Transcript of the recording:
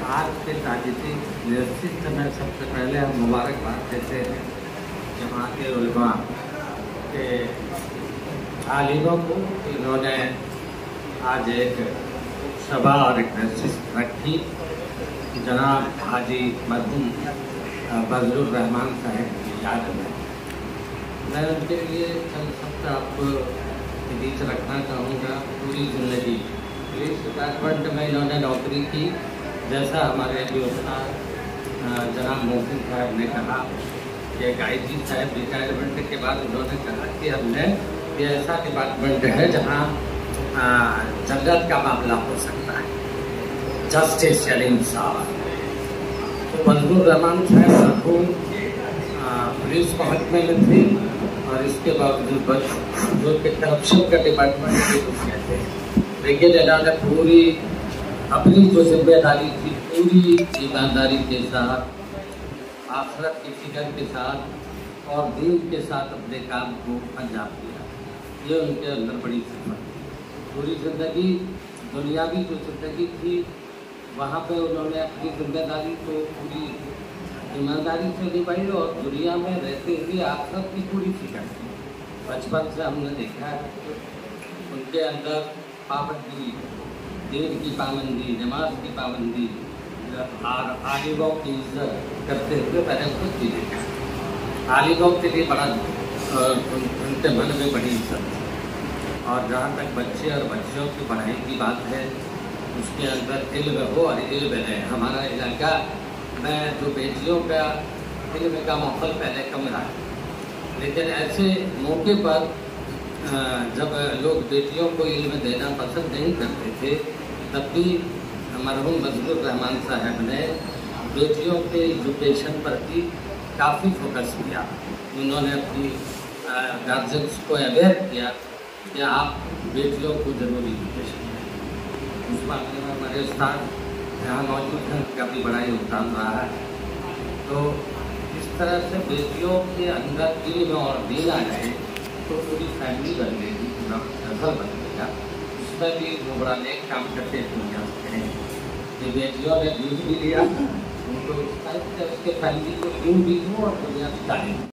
आज के ताजिक निश्चित में सबसे पहले हम मुबारकबाद देते हैं जहाँ के उलमा के आलिमों को, इन्होंने आज एक सभा और एक नशिस्त रखी जनाब हाजी मरहूम फजलुर रहमान साहब की याद में। मैं उनके लिए चंद शब्द आपको के बीच रखना चाहूँगा। पूरी ज़िंदगी पुलिस डिपार्टमेंट में इन्होंने नौकरी की। जैसा हमारे अभी उस्ताद जनाब मोहसिन साहब ने कहा कि आईजी साहब रिटायरमेंट के बाद उन्होंने कहा कि हमने ये ऐसा डिपार्टमेंट है जहाँ जन्नत का मामला हो सकता है, जस्टिस यानी इंसाफ। तो फजलुर रहमान साहब मरहूम पुलिस महकमे में थे और इसके बावजूद जो कि करप्शन का डिपार्टमेंट भी कुछ कहते हैं, लेकिन इन्होंने पूरी अपनी जो जिम्मेदारी थी पूरी ईमानदारी के साथ, आखिरत की फिक्र के साथ और दीन के साथ अपने काम को अंजाम दिया। ये उनके अंदर बड़ी सिफत थी। पूरी ज़िंदगी दुनियावी जो ज़िंदगी थी वहाँ पे उन्होंने अपनी जिम्मेदारी को पूरी ईमानदारी से निभाई और दुनिया में रहते हुए आखिरत की पूरी फिक्र थी। बचपन से हमने देखा है उनके अंदर पाबंदी, दीन की पाबंदी, नमाज की पाबंदी और आलिमों की इज्जत करते हुए मैंने खुद भी देखा। आलिमों के लिए बड़ा उनके मन में बड़ी इज्जत थी। और जहाँ तक बच्चे और बच्चियों की पढ़ाई की बात है, उसके अंदर इल्म हो और इल्म है। हमारा इलाका में जो बेटियों का इल्म का माहौल पहले कम रहा है, लेकिन ऐसे मौके पर जब लोग बेटियों को इल्म देना पसंद नहीं करते थे, तब भी मरहूम फजलुर रहमान साहब ने बेटियों के एजुकेशन पर भी काफ़ी फोकस किया। उन्होंने अपनी गार्जियंस को अवेयर किया कि आप बेटियों को ज़रूर एजुकेशन दें। उस मामले में हमारे उस्ताद यहाँ मौजूद हैं, उनका भी बड़ा योगदान रहा है। तो इस तरह से बेटियों के अंदर इल्म और दीन आ गए तो पूरी फैमिली बन गई, पूरा नस्ल बन गया। उसमें भी वो बड़ा नेक काम करते दुनिया हैं कि बेटियों ने दूध भी लिया, उनको उसके फैमिली को दूध भी दो और दुनिया की तारीफ।